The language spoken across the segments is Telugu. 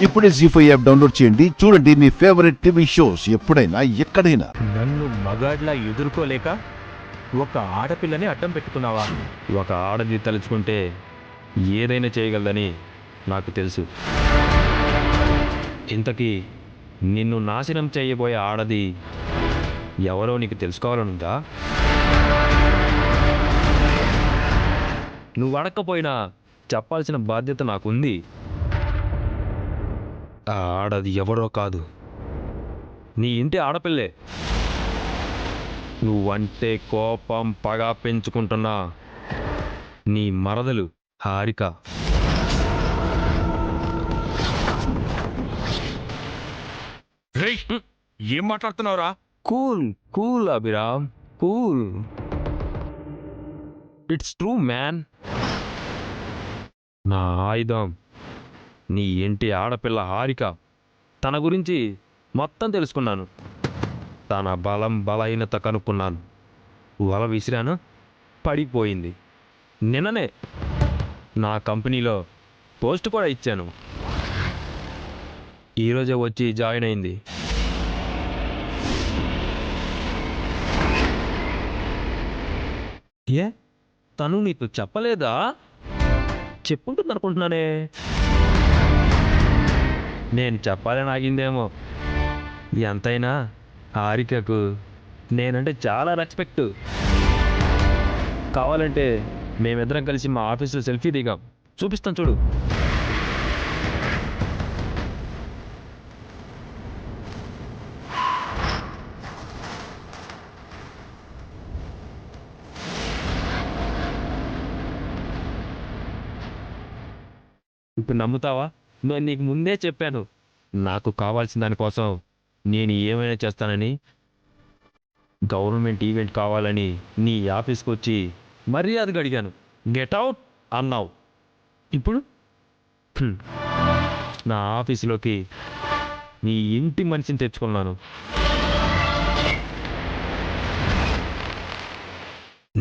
ఇప్పుడే జీ5 యాప్ డౌన్లోడ్ చేయండి. చూడండి మీ ఫేవరెట్ టీవీ షోస్ ఎప్పుడైనా ఎక్కడైనా. నన్ను మగాడ్లా ఎదుర్కోలేక ఒక ఆడపిల్లని అడ్డం పెట్టుకున్నావా? ఒక ఆడది తలుచుకుంటే ఏదైనా చేయగలదని నాకు తెలుసు. ఇంతకీ నిన్ను నాశనం చేయబోయే ఆడది ఎవరో నీకు తెలుసుకోవాలనుందా? నువ్వు అడగకపోయినా చెప్పాల్సిన బాధ్యత నాకుంది. ఆ ఆడది ఎవరో కాదు, నీ ఇంటి ఆడపిల్లే. నువ్వంటే కోపం పగ పెంచుకుంటున్నా నీ మరదలు హారిక. ఏం మాట్లాడుతున్నావురా? Cool cool Abhiram, cool. It's true man. నా ఆయుధం నీ ఇంటి ఆడపిల్ల హారిక. తన గురించి మొత్తం తెలుసుకున్నాను. తన బలం బలహీనత కనుక్కున్నాను. వల విసిరాను, పడిపోయింది. నిన్ననే నా కంపెనీలో పోస్ట్ కూడా ఇచ్చాను. ఈరోజే వచ్చి జాయిన్ అయింది. ఏ తను నీకు చెప్పలేదా? చెప్పుంటుంది అనుకుంటున్నానే. నేను చెప్పాలని ఆగిందేమో. ఎంతైనా హారికకు నేనంటే చాలా రెస్పెక్ట్. కావాలంటే మేమిద్దరం కలిసి మా ఆఫీసులో సెల్ఫీ దిగాం, చూపిస్తాను చూడు. ఇప్పుడు నమ్ముతావా? నేను నీకు ముందే చెప్పాను, నాకు కావాల్సిన దానికోసం నేను ఏమైనా చేస్తానని. గవర్నమెంట్ ఈవెంట్ కావాలని నీ ఆఫీస్కి వచ్చి మర్యాదగా అడిగాను. గెట్ అవుట్ అన్నావు. ఇప్పుడు నా ఆఫీసులోకి నీ ఇంటి మనిషిని తెచ్చుకున్నాను.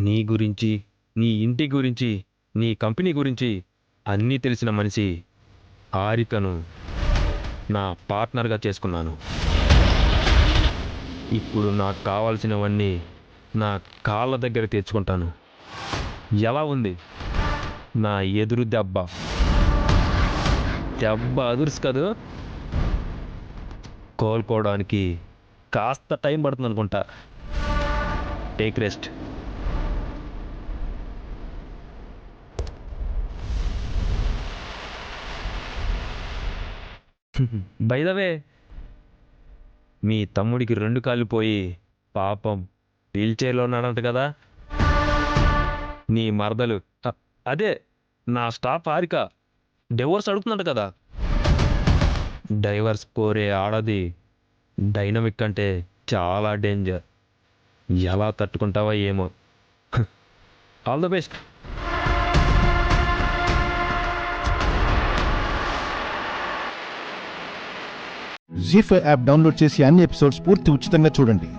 నీ గురించి, నీ ఇంటి గురించి, నీ కంపెనీ గురించి అన్నీ తెలిసిన మనిషి హారికను నా పార్ట్నర్గా చేసుకున్నాను. ఇప్పుడు నాకు కావాల్సినవన్నీ నా కాళ్ళ దగ్గర తెచ్చుకుంటాను. ఎలా ఉంది నా ఎదురు దెబ్బ? దెబ్బ అదుర్స్ కదూ. కోలుకోవడానికి కాస్త టైం పడుతుంది అనుకుంటా. Take rest. By the way, మీ తమ్ముడికి 2 కాళ్ళు పోయి పాపం వీల్ చైర్లో ఉన్నాడంట కదా. నీ మరదలు అదే నా స్టాఫ్ హారిక డివోర్స్ అడుగుతుందంట కదా. డైవర్స్ కోరే ఆడది డైనమిక్ అంటే చాలా డేంజర్. ఎలా తట్టుకుంటావో ఏమో. All the best. జీ5 యాప్ డౌన్లోడ్ చేసి అన్ని ఎపిసోడ్స్ పూర్తి ఉచితంగా చూడండి.